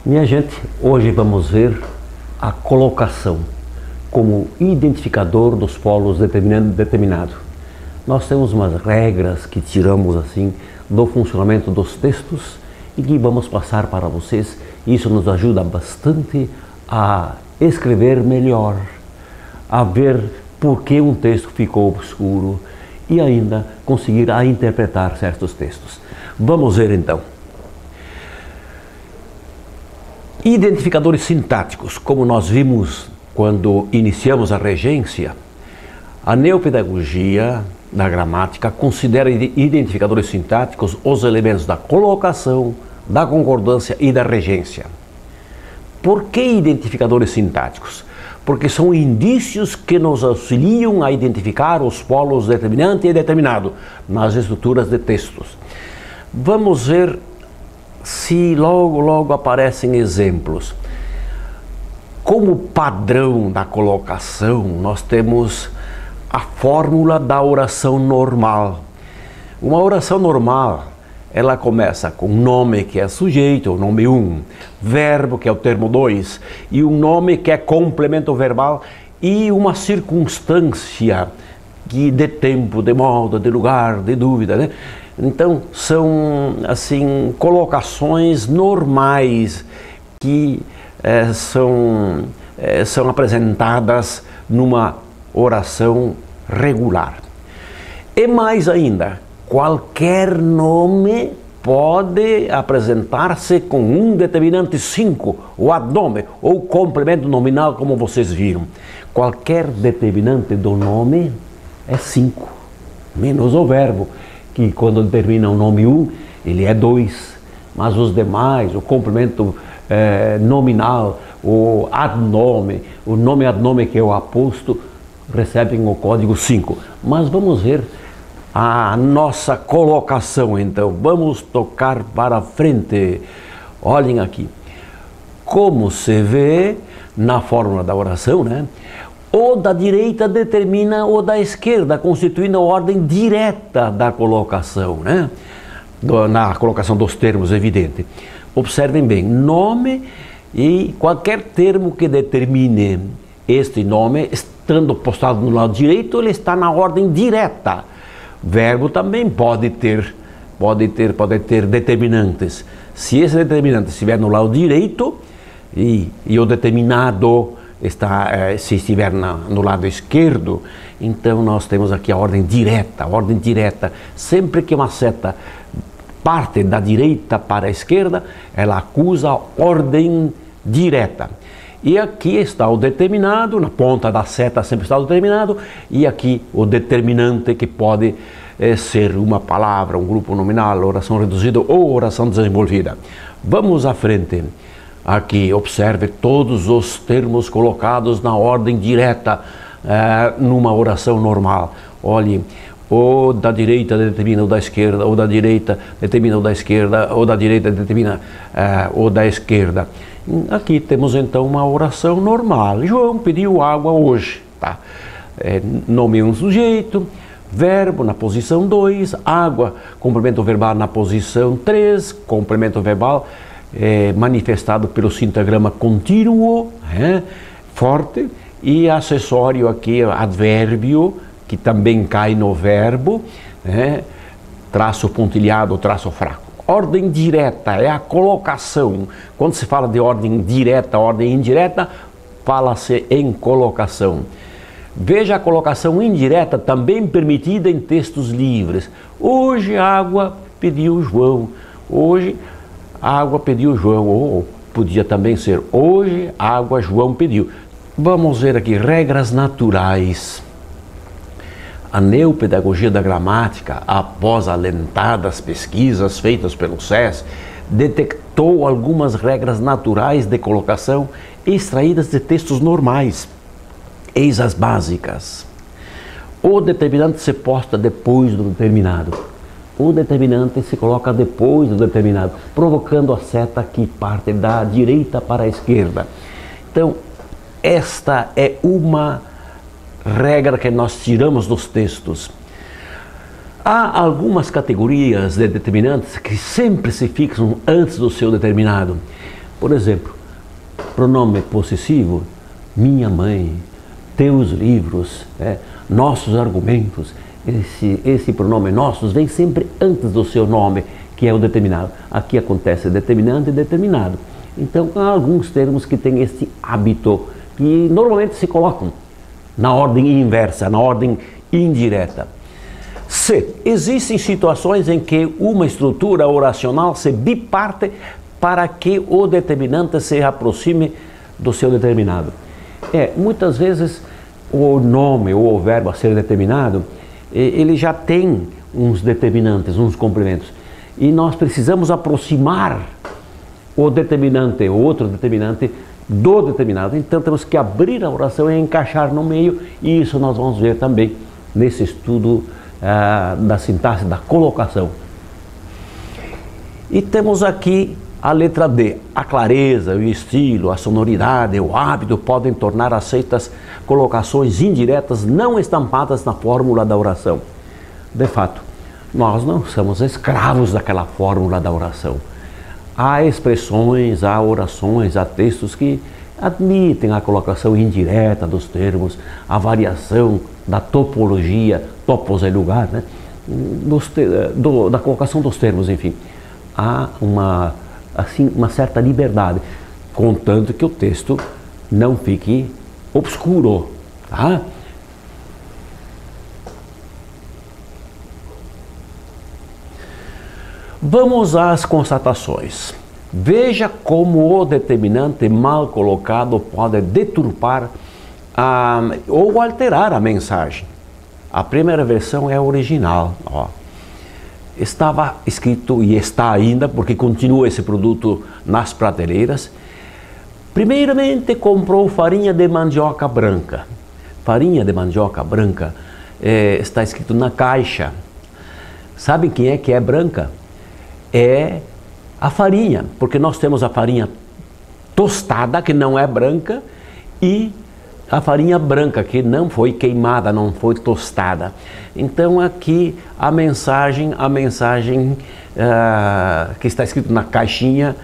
Minha gente, hoje vamos ver a colocação como identificador dos polos determinado. Nós temos umas regras que tiramos assim do funcionamento dos textos e que vamos passar para vocês. Isso nos ajuda bastante a escrever melhor, a ver por que um texto ficou obscuro e ainda conseguir interpretar certos textos. Vamos ver então. Identificadores sintáticos, como nós vimos quando iniciamos a regência, a neopedagogia da gramática considera identificadores sintáticos os elementos da colocação, da concordância e da regência. Por que identificadores sintáticos? Porque são indícios que nos auxiliam a identificar os polos determinante e determinado nas estruturas de textos. Vamos ver se logo aparecem exemplos. Como padrão da colocação, nós temos a fórmula da oração normal. Uma oração normal, ela começa com nome, que é sujeito, o nome 1, verbo, que é o termo 2, e um nome que é complemento verbal, e uma circunstância que de tempo, de modo, de lugar, de dúvida, né? Então, são, assim, colocações normais que são apresentadas numa oração regular. E mais ainda, qualquer nome pode apresentar-se com um determinante 5, o adnome, ou complemento nominal, como vocês viram. Qualquer determinante do nome é 5, menos o verbo, que quando determina o nome 1, ele é 2, mas os demais, o complemento nominal, o adnome, o nome adnome, que é o aposto, recebem o código 5. Mas vamos ver a nossa colocação então. Vamos tocar para frente. Olhem aqui. Como se vê na fórmula da oração, né? O da direita determina o da esquerda, constituindo a ordem direta da colocação, né? Na colocação dos termos, evidente. Observem bem, nome e qualquer termo que determine este nome, estando postado no lado direito, ele está na ordem direta. Verbo também pode ter determinantes. Se esse determinante estiver no lado direito e o determinado se estiver no lado esquerdo, então nós temos aqui a ordem direta. Sempre que uma seta parte da direita para a esquerda, ela acusa a ordem direta. E aqui está o determinado, na ponta da seta sempre está o determinado, e aqui o determinante, que pode ser uma palavra, um grupo nominal, oração reduzida ou oração desenvolvida. Vamos à frente. Aqui, observe todos os termos colocados na ordem direta numa oração normal. Olhe, o da direita determina o da esquerda, o da direita determina o da esquerda, o da direita determina o da esquerda. Aqui temos então uma oração normal. João pediu água hoje, tá? Nome 1, sujeito, verbo na posição 2, água, complemento verbal na posição 3, complemento verbal manifestado pelo sintagrama contínuo, forte, e acessório aqui, advérbio, que também cai no verbo, traço pontilhado, traço fraco. Ordem direta é a colocação. Quando se fala de ordem direta, ordem indireta, fala-se em colocação. Veja a colocação indireta também permitida em textos livres. Hoje água pediu João. Hoje água pediu João. Ou podia também ser hoje água João pediu. Vamos ver aqui regras naturais. A neopedagogia da gramática, após alentadas pesquisas feitas pelo SES, detectou algumas regras naturais de colocação extraídas de textos normais. Eis as básicas. O determinante se posta depois do determinado. O determinante se coloca depois do determinado, provocando a seta que parte da direita para a esquerda. Então, esta é uma regra que nós tiramos dos textos. Há algumas categorias de determinantes que sempre se fixam antes do seu determinado. Por exemplo, pronome possessivo, minha mãe, teus livros, nossos argumentos. Esse pronome nossos vem sempre antes do seu nome, que é o determinado. Aqui acontece determinante e determinado. Então, há alguns termos que têm esse hábito, que normalmente se colocam na ordem inversa, na ordem indireta. C. Existem situações em que uma estrutura oracional se biparte para que o determinante se aproxime do seu determinado. Muitas vezes o nome ou o verbo a ser determinado, ele já tem uns determinantes, uns complementos. E nós precisamos aproximar o determinante, o outro determinante, do determinado. Então temos que abrir a oração e encaixar no meio, e isso nós vamos ver também nesse estudo da sintaxe, da colocação. E temos aqui a letra D. A clareza, o estilo, a sonoridade, o hábito podem tornar aceitas colocações indiretas não estampadas na fórmula da oração. De fato, nós não somos escravos daquela fórmula da oração. Há expressões, há orações, há textos que admitem a colocação indireta dos termos, a variação da topologia, topos é lugar, né? Da colocação dos termos, enfim. Há uma certa liberdade, contanto que o texto não fique obscuro, tá? Vamos às constatações. Veja como o determinante mal colocado pode deturpar ou alterar a mensagem. A primeira versão é a original. Estava escrito, e está ainda, porque continua esse produto nas prateleiras. Primeiramente comprou farinha de mandioca branca. Farinha de mandioca branca está escrito na caixa. Sabe quem é que é branca? É a farinha, porque nós temos a farinha tostada, que não é branca, e a farinha branca, que não foi queimada, não foi tostada. Então aqui a mensagem que está escrita na caixinha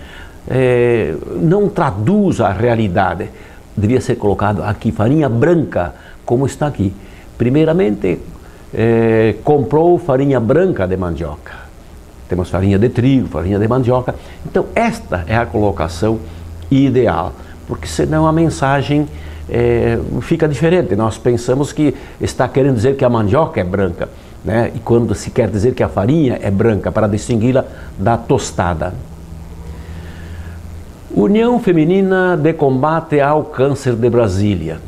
não traduz a realidade. Devia ser colocado aqui farinha branca, como está aqui. Primeiramente, comprou farinha branca de mandioca. Temos farinha de trigo, farinha de mandioca. Então esta é a colocação ideal, porque senão a mensagem fica diferente. Nós pensamos que está querendo dizer que a mandioca é branca, né? E quando se quer dizer que a farinha é branca, para distingui-la da tostada. União Feminina de Combate ao Câncer de Brasília.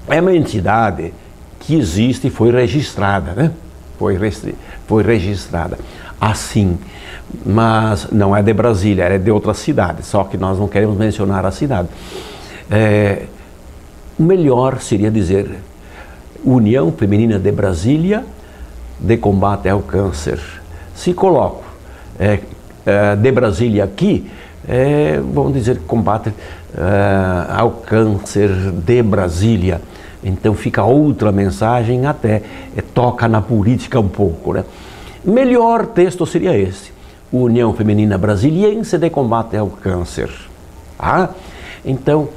É uma entidade que existe e foi registrada, né? Foi registrada assim, mas não é de Brasília, é de outra cidade, só que nós não queremos mencionar a cidade. O melhor seria dizer União Feminina de Brasília de Combate ao Câncer. Se coloco de Brasília aqui, vamos dizer combate ao câncer de Brasília. Então fica outra mensagem, até toca na política um pouco, né? Melhor texto seria esse: União Feminina Brasiliense de Combate ao Câncer. Então,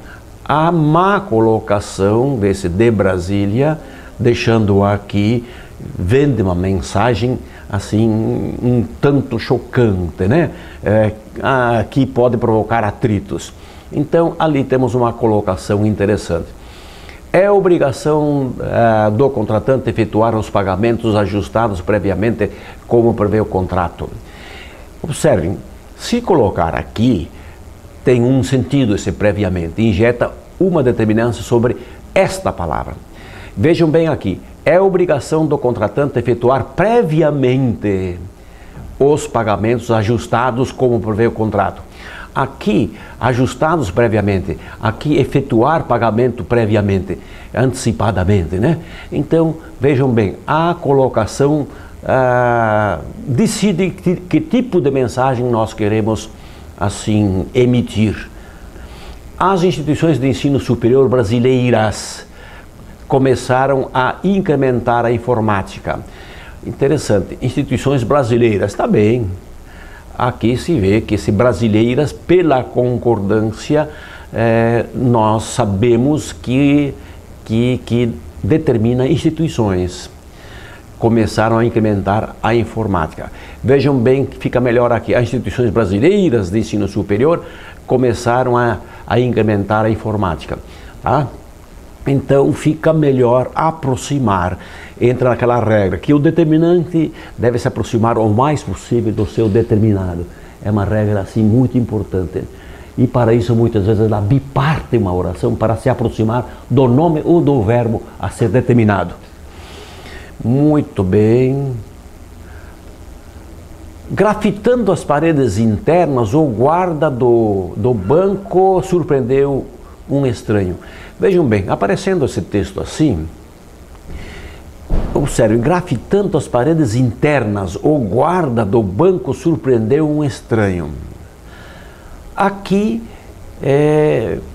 a má colocação desse de Brasília, deixando aqui, vende uma mensagem assim um tanto chocante, né? Que pode provocar atritos. Então, ali temos uma colocação interessante. É obrigação do contratante efetuar os pagamentos ajustados previamente, como prevê o contrato. Observem, se colocar aqui, tem um sentido esse previamente, injeta uma determinância sobre esta palavra. Vejam bem aqui, é obrigação do contratante efetuar previamente os pagamentos ajustados como prevê o contrato. Aqui, ajustados previamente, aqui efetuar pagamento previamente, antecipadamente, né? Então, vejam bem, a colocação decide que tipo de mensagem nós queremos, assim, emitir. As instituições de ensino superior brasileiras começaram a incrementar a informática. Interessante, instituições brasileiras, está bem. aqui se vê que se brasileiras, pela concordância, nós sabemos que determina instituições começaram a incrementar a informática. Vejam bem que fica melhor aqui. As instituições brasileiras de ensino superior começaram a incrementar a informática. Tá? Então fica melhor aproximar. Entra naquela regra que o determinante deve se aproximar o mais possível do seu determinado. É uma regra assim muito importante. E para isso muitas vezes ela biparte uma oração para se aproximar do nome ou do verbo a ser determinado. Muito bem. Grafitando as paredes internas, o guarda do banco surpreendeu um estranho. Vejam bem, aparecendo esse texto assim, observe, grafitando as paredes internas, o guarda do banco surpreendeu um estranho. Aqui,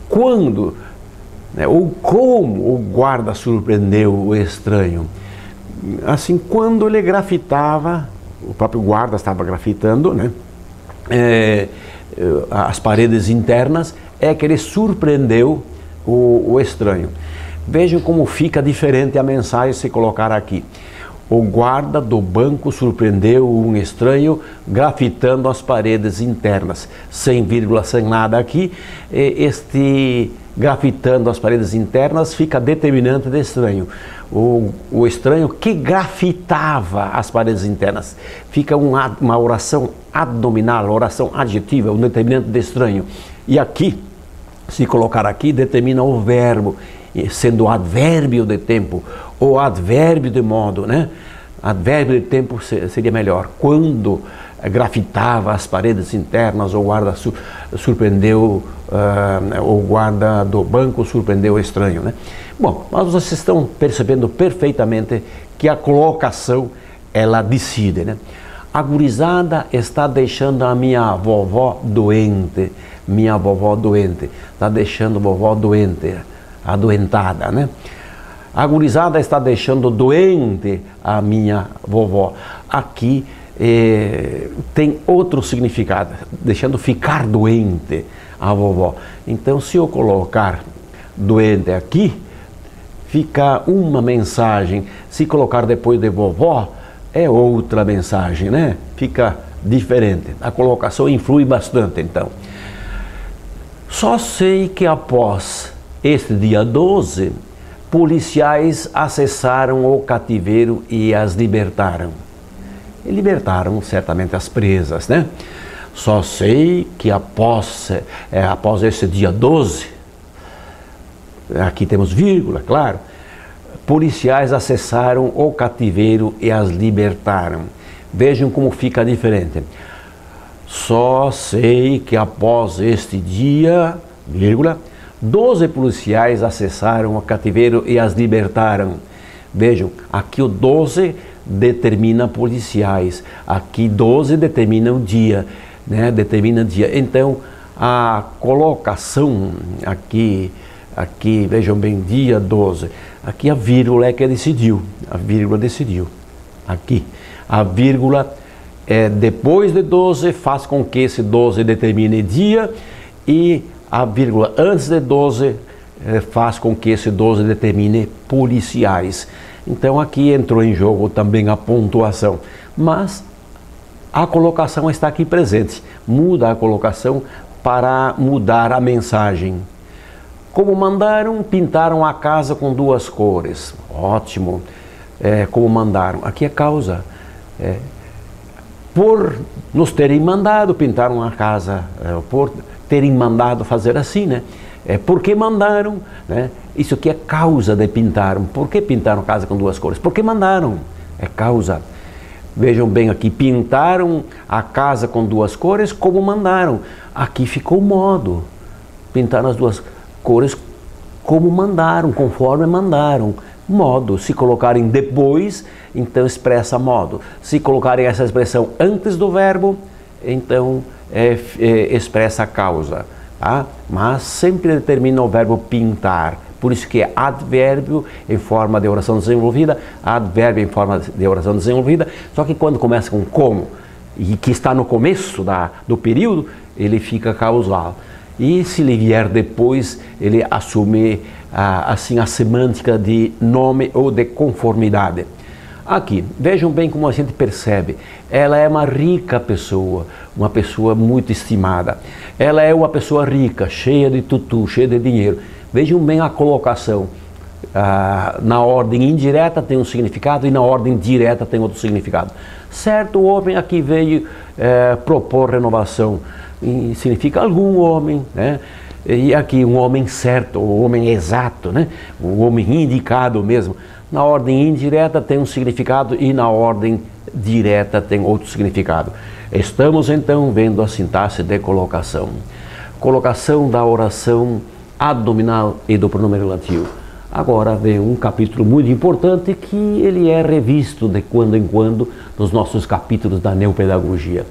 quando, ou como o guarda surpreendeu o estranho? Assim, quando ele grafitava, o próprio guarda estava grafitando, né? As paredes internas, é que ele surpreendeu o estranho. Vejam como fica diferente a mensagem se colocar aqui. O guarda do banco surpreendeu um estranho grafitando as paredes internas. Sem vírgula, sem nada aqui. Este grafitando as paredes internas fica determinante de estranho. O estranho que grafitava as paredes internas. Fica uma oração adnominal, oração adjetiva, um determinante de estranho. E aqui, se colocar aqui, determina o verbo, sendo o advérbio de tempo ou advérbio de modo, né? Advérbio de tempo seria melhor. Quando grafitava as paredes internas, o guarda surpreendeu, o guarda do banco surpreendeu o estranho, né? Bom, mas vocês estão percebendo perfeitamente que a colocação, ela decide, né? A gurizada está deixando a minha vovó doente. Minha vovó doente. Está deixando a vovó doente, adoentada, né? A gurizada está deixando doente a minha vovó. Aqui tem outro significado, deixando ficar doente a vovó. Então, se eu colocar doente aqui, fica uma mensagem. Se colocar depois de vovó, é outra mensagem, né? Fica diferente. A colocação influi bastante, então. Só sei que após este dia 12, policiais acessaram o cativeiro e as libertaram. E libertaram certamente as presas, né? Só sei que após esse dia 12, aqui temos vírgula, claro, policiais acessaram o cativeiro e as libertaram. Vejam como fica diferente. Só sei que após este dia, vírgula, 12 policiais acessaram o cativeiro e as libertaram. Vejam, aqui o 12 determina policiais, aqui 12 determina o dia, né? Determina o dia. Então, a colocação aqui, vejam bem, dia 12, aqui a vírgula é que decidiu, a vírgula decidiu, aqui, a vírgula depois de 12 faz com que esse 12 determine dia e a vírgula antes de 12 faz com que esse 12 determine policiais. Então aqui entrou em jogo também a pontuação, mas a colocação está aqui presente. Muda a colocação para mudar a mensagem. Como mandaram, pintaram a casa com 2 cores. Ótimo. Como mandaram. Aqui é causa. Por nos terem mandado, pintaram a casa, por terem mandado fazer assim, né? Porque mandaram, né? Isso aqui é causa de pintaram. Por que pintaram a casa com 2 cores? Porque mandaram, é causa. Vejam bem aqui, pintaram a casa com 2 cores como mandaram. Aqui ficou modo, pintaram as 2 cores como mandaram, conforme mandaram. Modo, se colocarem depois, então expressa modo. Se colocarem essa expressão antes do verbo, então expressa a causa. Tá? Mas sempre determina o verbo pintar. Por isso que é advérbio em forma de oração desenvolvida, advérbio em forma de oração desenvolvida, só que quando começa com como, e que está no começo do período, ele fica causal. E se ele vier depois, ele assume assim a semântica de nome ou de conformidade. Aqui, vejam bem como a gente percebe. Ela é uma rica pessoa, uma pessoa muito estimada. Ela é uma pessoa rica, cheia de tutu, cheia de dinheiro. Vejam bem a colocação. Na ordem indireta tem um significado e na ordem direta tem outro significado. Certo homem aqui veio propor renovação. E significa algum homem, né? E aqui um homem certo, o homem exato, né? O homem indicado mesmo. Na ordem indireta tem um significado e na ordem direta tem outro significado. Estamos então vendo a sintaxe de colocação. Colocação da oração adnominal e do pronome relativo. Agora vem um capítulo muito importante que ele é revisto de quando em quando nos nossos capítulos da neopedagogia.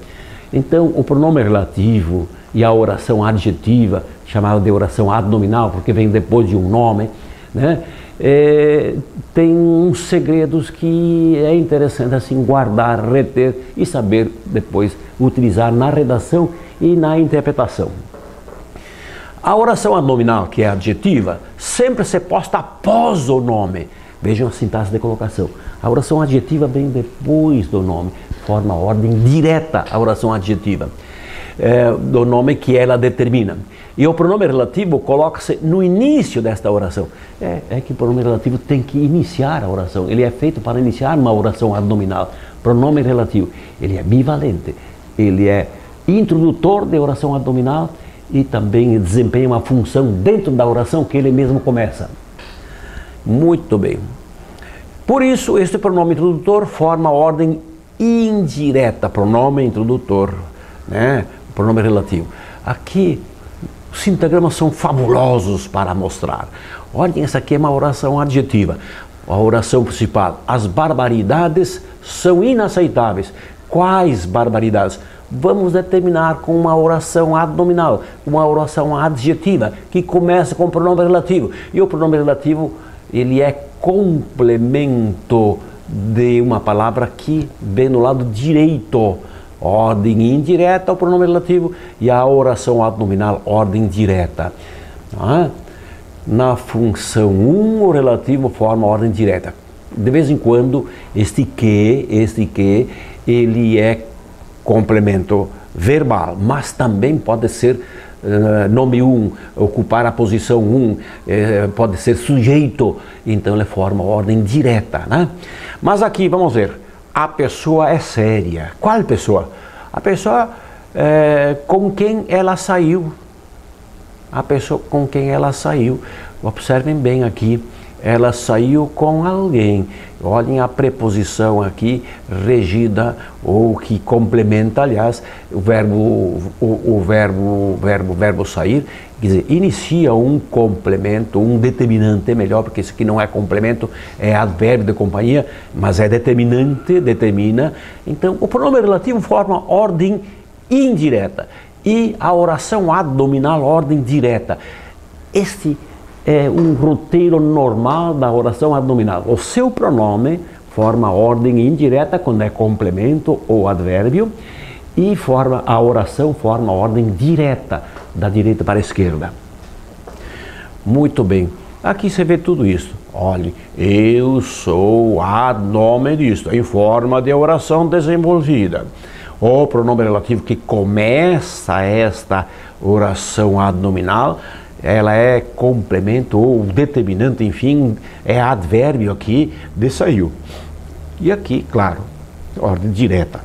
Então, o pronome relativo e a oração adjetiva, chamada de oração adnominal, porque vem depois de um nome, né? Tem uns segredos que é interessante assim guardar, reter e saber depois utilizar na redação e na interpretação. A oração adnominal, que é adjetiva, sempre se posta após o nome. Vejam a sintaxe de colocação. A oração adjetiva vem depois do nome, forma a ordem direta a oração adjetiva, do nome que ela determina. E o pronome relativo coloca-se no início desta oração. É que o pronome relativo tem que iniciar a oração. Ele é feito para iniciar uma oração adnominal. Pronome relativo, ele é bivalente. Ele é introdutor de oração adnominal e também desempenha uma função dentro da oração que ele mesmo começa. Muito bem. Por isso, este pronome introdutor forma a ordem indireta, pronome introdutor, né? Pronome relativo. Aqui, os sintagramas são fabulosos para mostrar. Olhem, essa aqui é uma oração adjetiva. A oração principal. As barbaridades são inaceitáveis. Quais barbaridades? Vamos determinar com uma oração adnominal, uma oração adjetiva, que começa com o pronome relativo. E o pronome relativo, ele é complemento de uma palavra que vem no lado direito. Ordem indireta, o pronome relativo, e a oração adnominal, ordem direta. Na função 1, o relativo forma a ordem direta. De vez em quando, este que, ele é complemento verbal, mas também pode ser nome 1, ocupar a posição 1, pode ser sujeito, então ele forma a ordem direta, né? Mas aqui, vamos ver, a pessoa é séria. Qual pessoa? A pessoa com quem ela saiu. A pessoa com quem ela saiu. Observem bem aqui, ela saiu com alguém. Olhem a preposição aqui, regida, ou que complementa, aliás, o verbo sair, quer dizer, inicia um complemento, um determinante, melhor, porque isso aqui não é complemento, é advérbio de companhia, mas é determinante, determina. Então, o pronome relativo forma ordem indireta e a oração adnominal, ordem direta. Este é um roteiro normal da oração adnominal. O seu pronome forma ordem indireta quando é complemento ou advérbio e a oração forma ordem direta, da direita para a esquerda. Muito bem. Aqui você vê tudo isso. Olhe, eu sou ad nome disto, em forma de oração desenvolvida. O pronome relativo que começa esta oração adnominal, ela é complemento ou determinante, enfim, é advérbio aqui de saiu. E aqui, claro, ordem direta.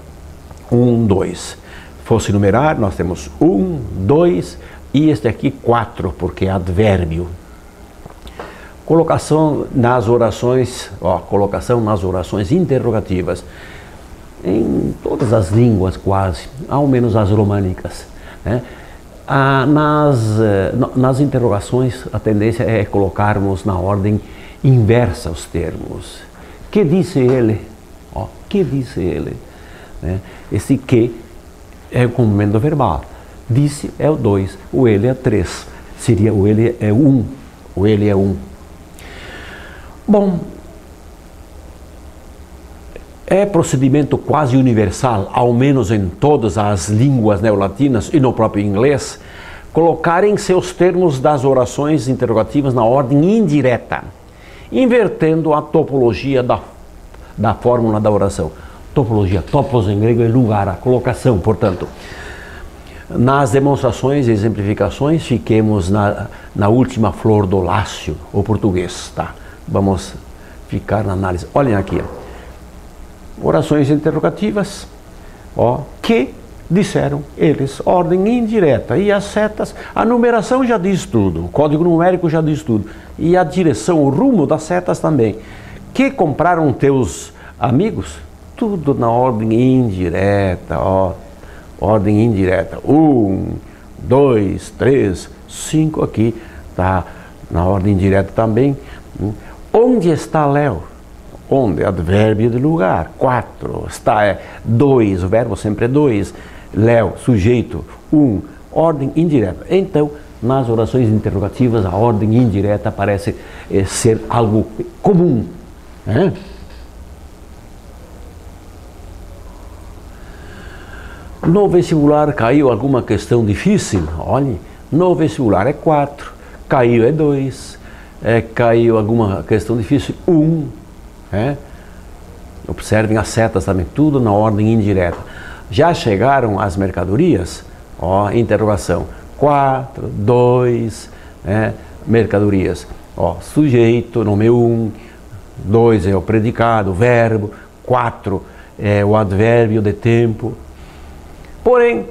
1, 2. Fosse numerar, nós temos 1, 2 e este aqui 4, porque é advérbio. Colocação nas orações, colocação nas orações interrogativas. Em todas as línguas quase, ao menos as românicas, né? Nas interrogações, a tendência é colocarmos na ordem inversa os termos. Que disse ele? Que disse ele? Né? Esse que é o complemento verbal. Disse é o 2, o ele é 3. Seria o ele é 1. O ele é 1. Bom, É procedimento quase universal, ao menos em todas as línguas neolatinas e no próprio inglês, colocarem seus termos das orações interrogativas na ordem indireta, invertendo a topologia da fórmula da oração. Topologia, topos em grego é lugar, a colocação, portanto. Nas demonstrações e exemplificações, fiquemos na última flor do lácio, o português, tá? Vamos ficar na análise. Olhem aqui, orações interrogativas, que disseram eles, ordem indireta, e as setas, a numeração já diz tudo, o código numérico já diz tudo, e a direção, o rumo das setas também. Que compraram teus amigos? Tudo na ordem indireta, ordem indireta. 1, 2, 3, 5 aqui, tá na ordem indireta também. Onde está Léo? Onde? Advérbio de lugar. 4. Está 2, o verbo sempre é 2. Léo, sujeito. 1, ordem indireta. Então, nas orações interrogativas, a ordem indireta parece ser algo comum. No vestibular caiu alguma questão difícil? Olhe, no vestibular é 4, caiu é 2, caiu alguma questão difícil, 1. Observem as setas também, tudo na ordem indireta. Já chegaram as mercadorias? Interrogação. 4, 2, mercadorias. Sujeito, nome 1, 2 é o predicado, o verbo, 4 é o advérbio de tempo. Porém,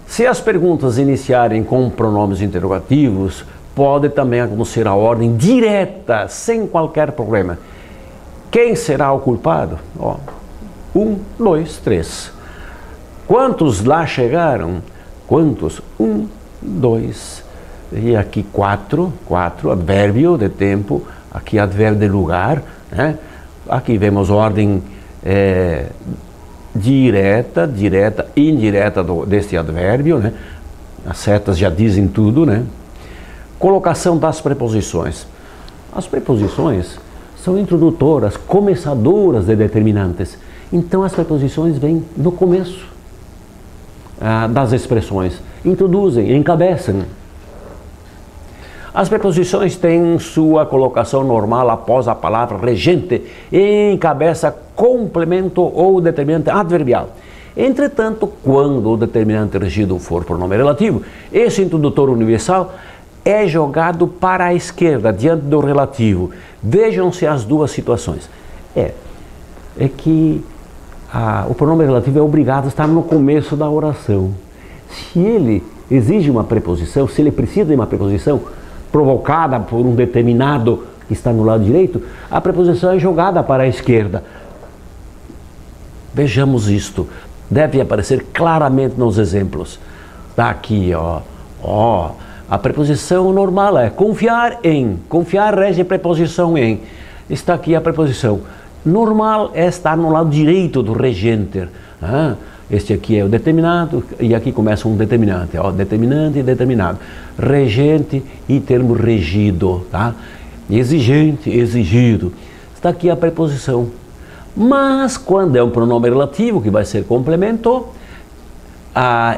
se as perguntas iniciarem com pronomes interrogativos, pode também acontecer a ordem direta, sem qualquer problema. Quem será o culpado? 1, 2, 3. Quantos lá chegaram? Quantos? 1, 2. E aqui 4, advérbio de tempo, aqui advérbio de lugar. Aqui vemos ordem direta, indireta deste advérbio, As setas já dizem tudo, Colocação das preposições. As preposições são introdutoras, começadoras de determinantes. Então as preposições vêm no começo das expressões, introduzem, encabeçam. As preposições têm sua colocação normal após a palavra regente e encabeça complemento ou determinante adverbial. Entretanto, quando o determinante regido for pronome relativo, esse introdutor universal é jogado para a esquerda, diante do relativo. Vejam-se as duas situações. É que o pronome relativo é obrigado a estar no começo da oração. Se ele exige uma preposição, se ele precisa de uma preposição provocada por um determinado que está no lado direito, a preposição é jogada para a esquerda. Vejamos isto. Deve aparecer claramente nos exemplos. Está aqui, a preposição normal é confiar em. Confiar rege preposição em. Está aqui a preposição. Normal é estar no lado direito do regente. Este aqui é o determinado e aqui começa um determinante. Determinante e determinado. Regente e termo regido. Tá? Exigente, exigido. Está aqui a preposição. Mas quando é um pronome relativo, que vai ser complemento,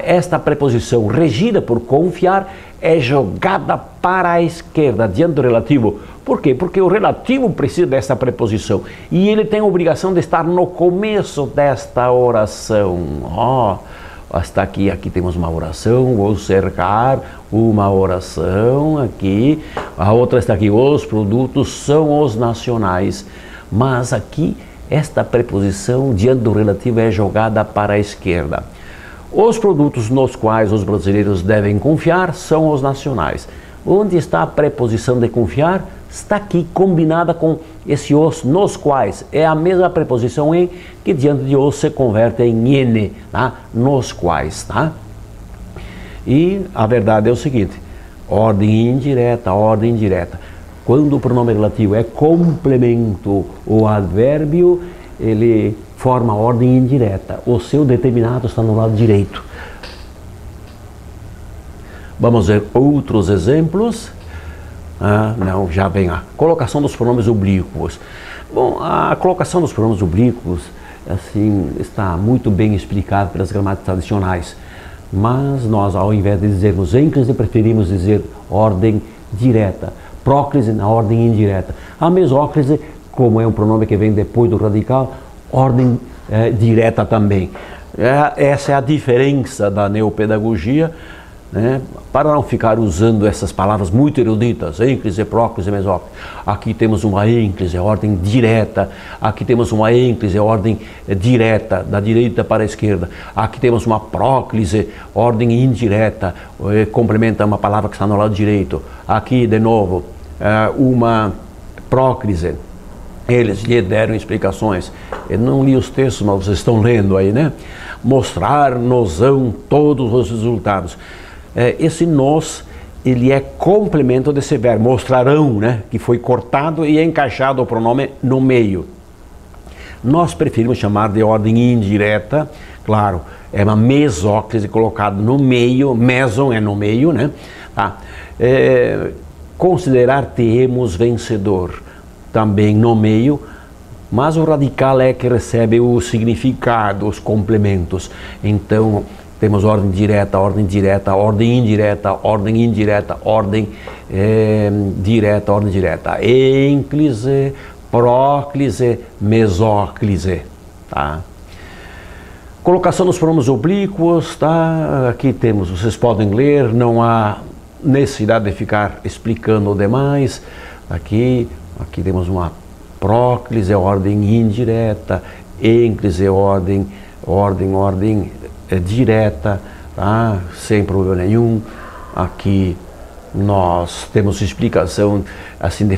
esta preposição regida por confiar é jogada para a esquerda, diante do relativo. Por quê? Porque o relativo precisa dessa preposição e ele tem a obrigação de estar no começo desta oração. Está aqui temos uma oração, vou cercar uma oração aqui, a outra está aqui, os produtos são os nacionais, mas aqui esta preposição diante do relativo é jogada para a esquerda. Os produtos nos quais os brasileiros devem confiar são os nacionais. Onde está a preposição de confiar? Está aqui combinada com esse os nos quais. É a mesma preposição em que diante de os se converte em ene, tá? Nos quais, tá? E a verdade é o seguinte, ordem indireta. Quando o pronome relativo é complemento ou advérbio, ele forma a ordem indireta. O seu determinado está no lado direito. Vamos ver outros exemplos. Já vem a colocação dos pronomes oblíquos. Bom, a colocação dos pronomes oblíquos assim, está muito bem explicado pelas gramáticas tradicionais. Mas nós, ao invés de dizermos ênclise, preferimos dizer ordem direta. Próclise na ordem indireta. A mesóclise, como é um pronome que vem depois do radical, ordem direta também. Essa é a diferença da neopedagogia, né? Para não ficar usando essas palavras muito eruditas, ênclise, próclise, mesóclise. Aqui temos uma ênclise, ordem direta. Aqui temos uma ênclise, ordem direta, da direita para a esquerda. Aqui temos uma próclise, ordem indireta, complementa uma palavra que está no lado direito. Aqui, de novo, uma próclise. Eles lhe deram explicações. Eu não li os textos, mas vocês estão lendo aí, né? Mostrar-nos-ão todos os resultados. Esse nos, ele é complemento desse verbo, mostrarão, né? Que foi cortado e encaixado o pronome no meio. Nós preferimos chamar de ordem indireta, claro, é uma mesóclise colocada no meio, meson é no meio, né? Tá? Considerar-te-emos vencedor, também no meio, mas o radical é que recebe o significado, os complementos. Então, temos ordem direta, ordem direta, ordem indireta, ordem indireta, ordem direta, ordem direta. Ênclise, próclise, mesóclise. Tá? Colocação dos pronomes oblíquos, tá? Aqui temos, vocês podem ler, não há necessidade de ficar explicando o demais. Aqui temos uma próclise, ordem indireta, ênclise, ordem direta, tá? Sem problema nenhum. Aqui nós temos explicação assim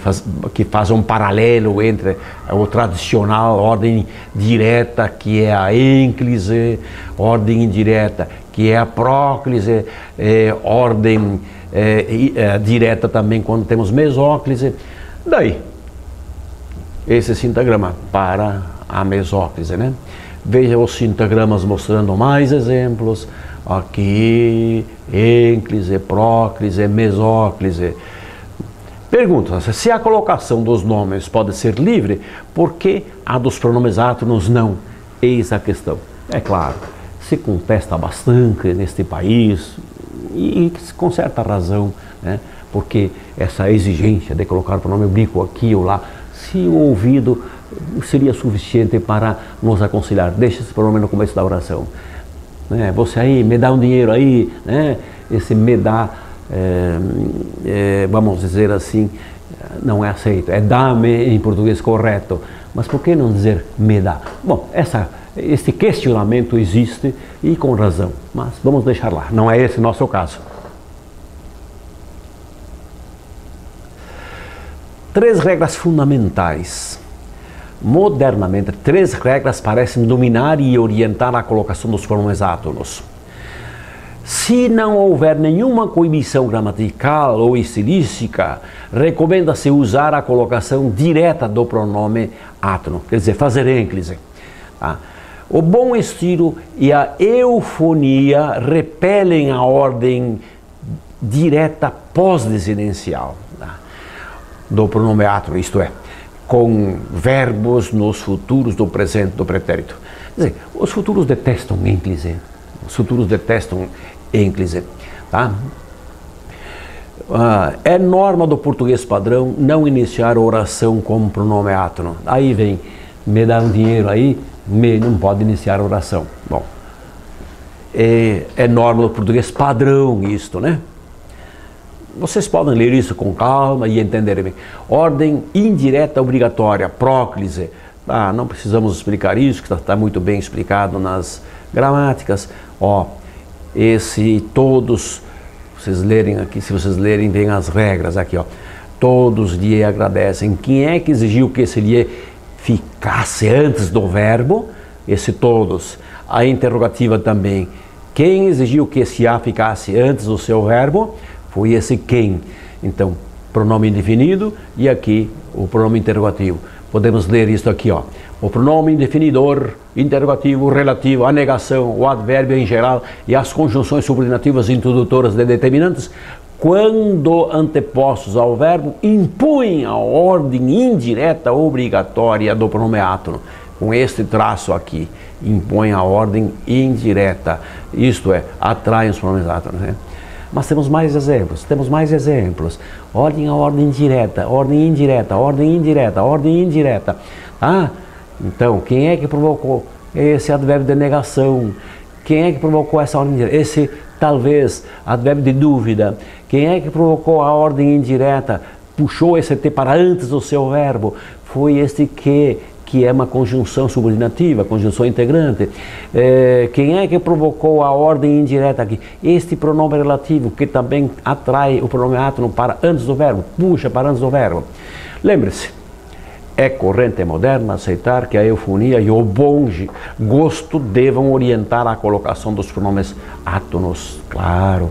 que faz um paralelo entre o tradicional ordem direta, que é a ênclise, ordem indireta, que é a próclise, ordem direta também quando temos mesóclise. Daí, esse sintagrama para a mesóclise, né? Veja os sintagramas mostrando mais exemplos. Aqui, ênclise, próclise, mesóclise. Pergunta: se a colocação dos nomes pode ser livre, por que a dos pronomes átonos não? Eis a questão. É claro, se contesta bastante neste país, e com certa razão, né? Porque essa exigência de colocar o pronome oblíquo aqui ou lá, se o ouvido seria suficiente para nos aconselhar, deixa esse pronome no começo da oração. Você aí, me dá um dinheiro aí, né? Esse me dá, vamos dizer assim, não é aceito, é dá-me em português correto, mas por que não dizer me dá? Bom, este questionamento existe e com razão, mas vamos deixar lá, não é esse o nosso caso. 3 regras fundamentais. Modernamente, 3 regras parecem dominar e orientar a colocação dos pronomes átonos. Se não houver nenhuma coibição gramatical ou estilística, recomenda-se usar a colocação direta do pronome átono, quer dizer, fazer ênclise. Tá? O bom estilo e a eufonia repelem a ordem direta pós-desidencial, tá? Do pronome átono, isto é, com verbos nos futuros do presente do pretérito. Quer dizer, os futuros detestam ênclise. Os futuros detestam ênclise. Tá? É norma do português padrão não iniciar a oração com pronome átono. Aí vem, me dá um dinheiro aí, não pode iniciar a oração. Bom, é norma do português padrão isto, né? Vocês podem ler isso com calma e entenderem bem. Ordem indireta obrigatória, próclise. Não precisamos explicar isso, que está muito bem explicado nas gramáticas. Todos, vocês lerem aqui, se vocês lerem, vem as regras aqui, todos lhe agradecem. Quem é que exigiu que esse lhe ficasse antes do verbo? Esse todos. A interrogativa também. Quem exigiu que esse a ficasse antes do seu verbo? Foi esse quem. Então, pronome indefinido e aqui o pronome interrogativo. Podemos ler isso aqui, O pronome indefinidor, interrogativo, relativo, a negação, o advérbio em geral e as conjunções subordinativas introdutoras de determinantes, quando antepostos ao verbo, impõem a ordem indireta obrigatória do pronome átono. com este traço aqui, impõe a ordem indireta, isto é, atraem os pronomes átonos, né? Mas temos mais exemplos, Olhem a ordem direta, ordem indireta, ordem indireta, ordem indireta, tá? Então, quem é que provocou esse advérbio de negação? Quem é que provocou essa ordem indireta? Esse talvez, advérbio de dúvida. Quem é que provocou a ordem indireta? Puxou esse T para antes do seu verbo? Foi este que é uma conjunção subordinativa, conjunção integrante. Quem é que provocou a ordem indireta aqui? Este pronome relativo, que também atrai o pronome átono para antes do verbo, puxa para antes do verbo. Lembre-se, é corrente moderna aceitar que a eufonia e o bom gosto devam orientar a colocação dos pronomes átonos, claro.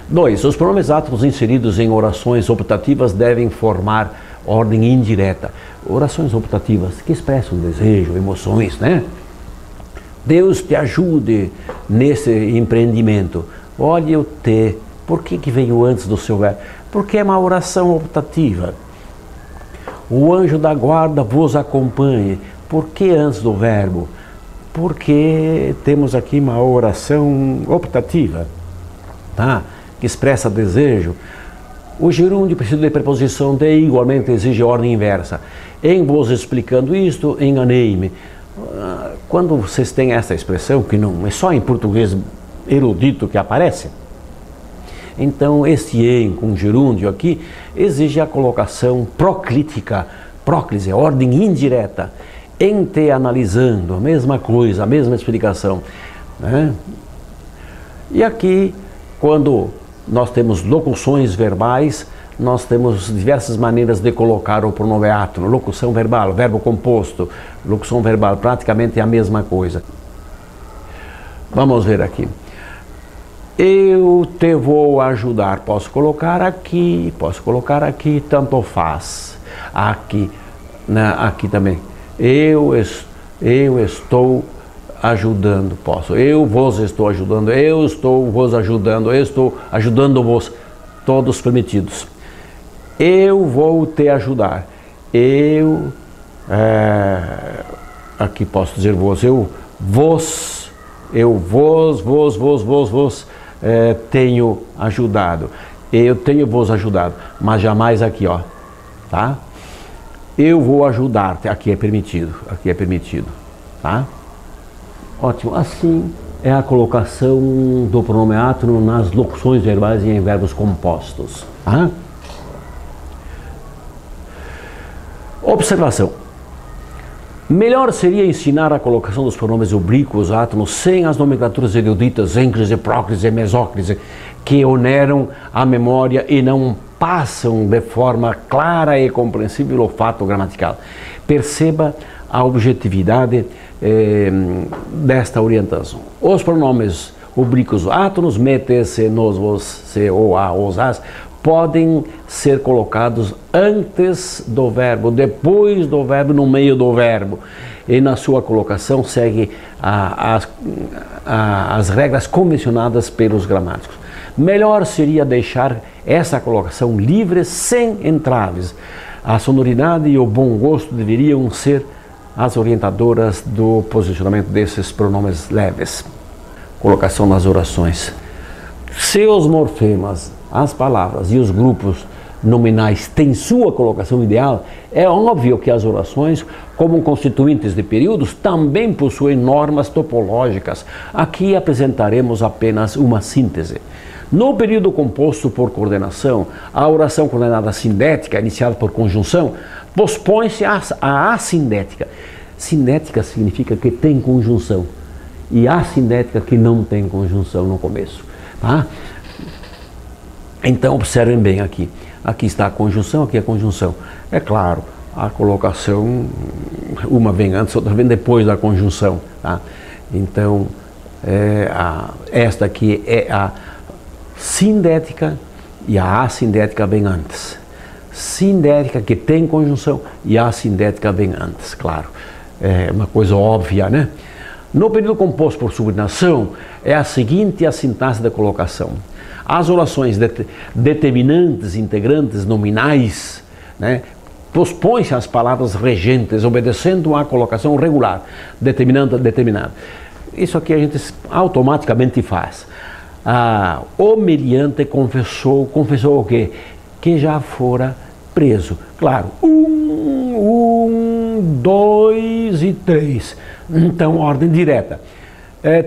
2. Os pronomes átonos inseridos em orações optativas devem formar ordem indireta. Orações optativas que expressam desejo, emoções, né? Deus te ajude nesse empreendimento. Olhe o T. Por que veio antes do seu verbo? Porque é uma oração optativa. O anjo da guarda vos acompanhe. Por que antes do verbo? Porque temos aqui uma oração optativa, tá? Que expressa desejo. O gerúndio precisa de preposição de, igualmente exige ordem inversa. Em vos explicando isto, enganei-me. Quando vocês têm essa expressão, que não é só em português erudito que aparece, então este em com gerúndio aqui exige a colocação proclítica, próclise, ordem indireta, em te analisando, a mesma coisa, a mesma explicação, né? E aqui, quando nós temos locuções verbais, nós temos diversas maneiras de colocar o pronome átono. Locução verbal, verbo composto, locução verbal, praticamente é a mesma coisa. Vamos ver aqui. Eu te vou ajudar. Posso colocar aqui, tanto faz. Aqui, né, aqui também. Eu estou ajudando, posso. Eu vos estou ajudando, eu estou vos ajudando, eu estou ajudando-vos, todos permitidos. Eu vou te ajudar. Aqui posso dizer vos, vos tenho ajudado. Eu tenho vos ajudado, mas jamais aqui, ó, tá? Eu vou ajudar-te, aqui é permitido, tá? Ótimo, assim é a colocação do pronome átono nas locuções verbais e em verbos compostos. Tá? Observação. Melhor seria ensinar a colocação dos pronomes oblíquos átonos sem as nomenclaturas eruditas, ênclise, próclise, mesóclise, que oneram a memória e não passam de forma clara e compreensível o fato gramatical. Perceba a objetividade desta orientação. Os pronomes oblíquos átonos, mete, se, nos, vos, se, ou, a, os, as, podem ser colocados antes do verbo, depois do verbo, no meio do verbo. E na sua colocação segue as regras convencionadas pelos gramáticos. Melhor seria deixar essa colocação livre, sem entraves. A sonoridade e o bom gosto deveriam ser as orientadoras do posicionamento desses pronomes leves. Colocação nas orações. Se os morfemas, as palavras e os grupos nominais têm sua colocação ideal, é óbvio que as orações, como constituintes de períodos, também possuem normas topológicas. Aqui apresentaremos apenas uma síntese. No período composto por coordenação, a oração coordenada sindética, iniciada por conjunção, pospõe-se à assindética. Sindética significa que tem conjunção e assindética que não tem conjunção no começo. Tá? Então observem bem aqui. Aqui está a conjunção, aqui a conjunção. É claro, a colocação, uma vem antes, outra vem depois da conjunção. Tá? Então, esta aqui é a sindética e a assindética vem antes. Sindética que tem conjunção e assindética vem antes, claro. É uma coisa óbvia, né? No período composto por subordinação, é a seguinte a sintaxe da colocação. As orações determinantes, integrantes, nominais, né, pospõe-se as palavras regentes, obedecendo a colocação regular, determinante, determinado. Isso aqui a gente automaticamente faz. O meliante confessou o quê? Que já fora preso. Claro, 1, 2 e 3. Então, ordem direta.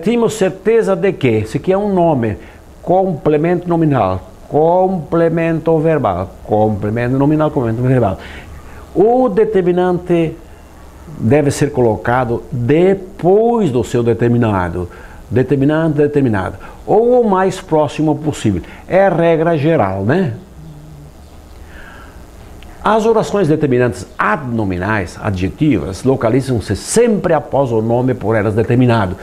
Tínhamos certeza de que, esse aqui é um nome, complemento nominal, complemento verbal, complemento nominal, complemento verbal. O determinante deve ser colocado depois do seu determinado. Determinante, determinado. Ou o mais próximo possível. É a regra geral, né? As orações determinantes adnominais, adjetivas, localizam-se sempre após o nome por elas determinado,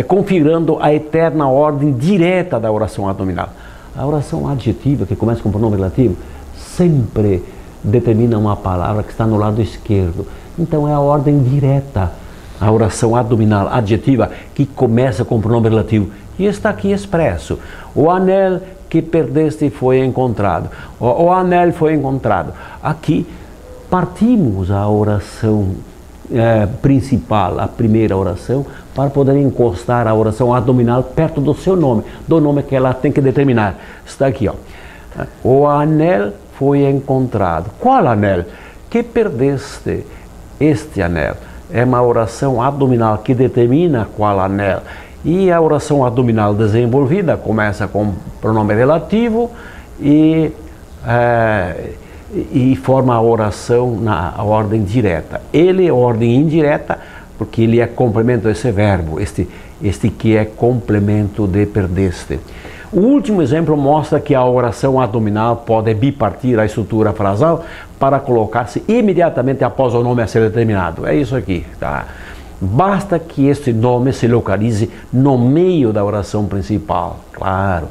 configurando a eterna ordem direta da oração adnominal. A oração adjetiva, que começa com pronome relativo, sempre determina uma palavra que está no lado esquerdo. Então é a ordem direta. A oração adnominal adjetiva que começa com pronome relativo. E está aqui expresso. O anel que perdeste foi encontrado. O anel foi encontrado. Aqui partimos a oração principal, a primeira oração, para poder encostar a oração adnominal perto do seu nome, do nome que ela tem que determinar. Está aqui, ó. O anel foi encontrado. Qual anel? Que perdeste este anel. É uma oração adnominal que determina qual anel. E a oração adnominal desenvolvida começa com pronome relativo e forma a oração na ordem direta. Ele é ordem indireta porque ele é complemento desse verbo, este que é complemento de perdeste. O último exemplo mostra que a oração adnominal pode bipartir a estrutura frasal para colocar-se imediatamente após o nome a ser determinado. É isso aqui, tá? Basta que este nome se localize no meio da oração principal, claro.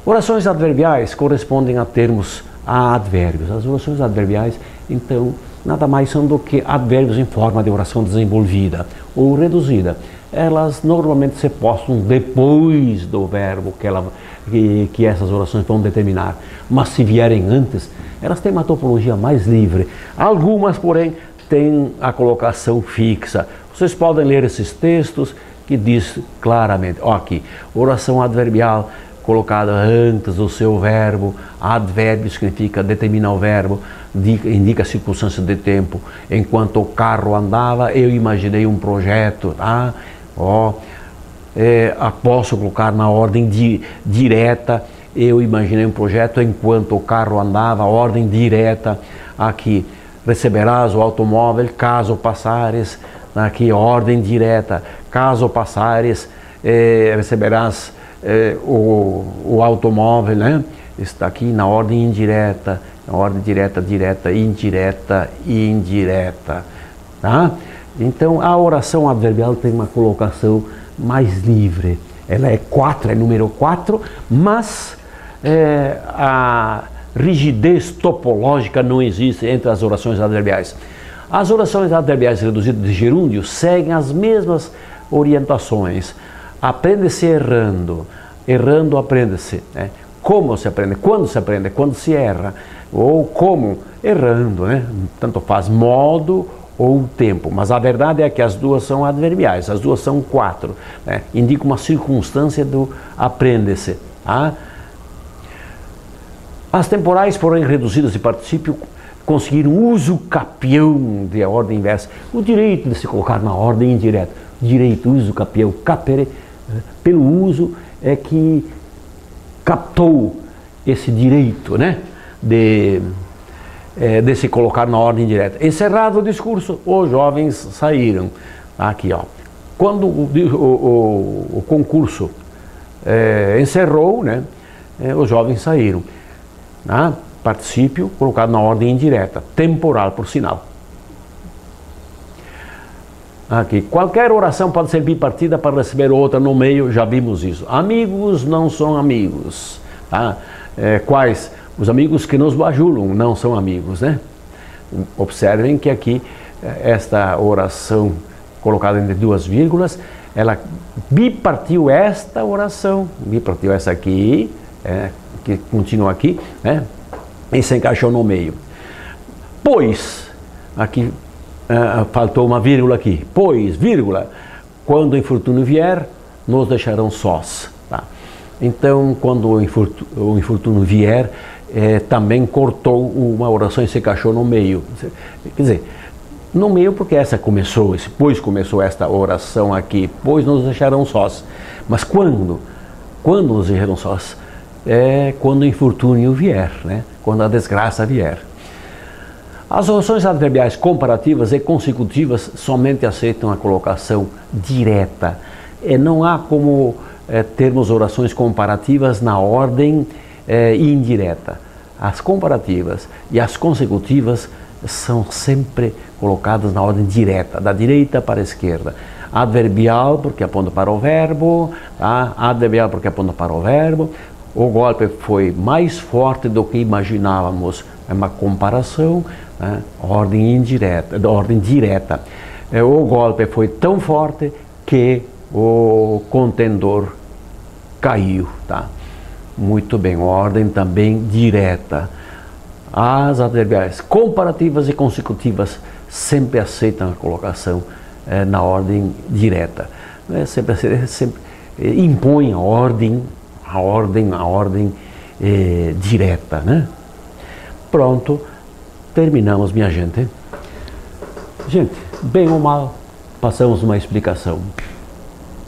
Orações adverbiais correspondem a termos advérbios. As orações adverbiais, então, nada mais são do que advérbios em forma de oração desenvolvida ou reduzida. Elas normalmente se postam depois do verbo que essas orações vão determinar. Mas se vierem antes, elas têm uma topologia mais livre. Algumas, porém, têm a colocação fixa. Vocês podem ler esses textos que diz claramente, ó, aqui, oração adverbial colocada antes do seu verbo, advérbio significa determina o verbo, indica a circunstância de tempo. Enquanto o carro andava, eu imaginei um projeto, tá? Posso colocar na ordem direta, eu imaginei um projeto enquanto o carro andava, ordem direta. Aqui, receberás o automóvel caso passares, aqui, ordem direta, caso passares, receberás o automóvel, né? Está aqui na ordem indireta, ordem direta, direta, indireta, indireta, tá? Então, a oração adverbial tem uma colocação mais livre. Ela é 4, é número 4, mas a rigidez topológica não existe entre as orações adverbiais. As orações adverbiais reduzidas de gerúndio seguem as mesmas orientações. Aprende-se errando. Errando, aprende-se. Né? Como se aprende? Quando se aprende? Quando se erra. Ou como? Errando, né? Tanto faz modo ou tempo, mas a verdade é que as duas são adverbiais, as duas são 4, né? Indica uma circunstância do aprende-se. Tá? As temporais, porém reduzidas de particípio, conseguiram uso capião de ordem inversa, o direito de se colocar na ordem indireta, direito, uso capião, capere, pelo uso é que captou esse direito, né? De se colocar na ordem direta. Encerrado o discurso, os jovens saíram. Aqui, ó. Quando o concurso encerrou, né, os jovens saíram. Tá? Particípio colocado na ordem indireta, temporal, por sinal. Aqui, qualquer oração pode ser bipartida para receber outra no meio, já vimos isso. Amigos não são amigos. Tá? Quais? Os amigos que nos bajulam não são amigos, né? Observem que aqui, esta oração colocada entre duas vírgulas, ela bipartiu esta oração, bipartiu essa aqui, que continua aqui, né? E se encaixou no meio. Pois, aqui faltou uma vírgula aqui, pois, vírgula, quando o infortúnio vier, nos deixarão sós. Tá? Então, quando o infortúnio vier, também cortou uma oração e se encaixou no meio. Quer dizer, no meio porque essa começou, pois começou esta oração aqui, pois nos deixarão sós. Mas quando? Quando nos deixarão sós? É quando o infortúnio vier, né? Quando a desgraça vier. As orações adverbiais comparativas e consecutivas somente aceitam a colocação direta. Não há como termos orações comparativas na ordem indireta. As comparativas e as consecutivas são sempre colocadas na ordem direta, da direita para a esquerda. Adverbial porque aponta para o verbo, tá? Adverbial porque aponta para o verbo. O golpe foi mais forte do que imaginávamos. É uma comparação, né? Ordem indireta, ordem direta. O golpe foi tão forte que o contendor caiu, tá? Muito bem, ordem também direta. As adverbiais comparativas e consecutivas sempre aceitam a colocação na ordem direta. Sempre impõe a ordem direta, né? Pronto, terminamos, minha gente. Gente, bem ou mal, passamos uma explicação.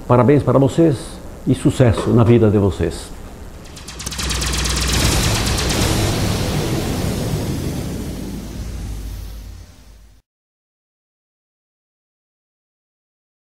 Parabéns para vocês e sucesso na vida de vocês.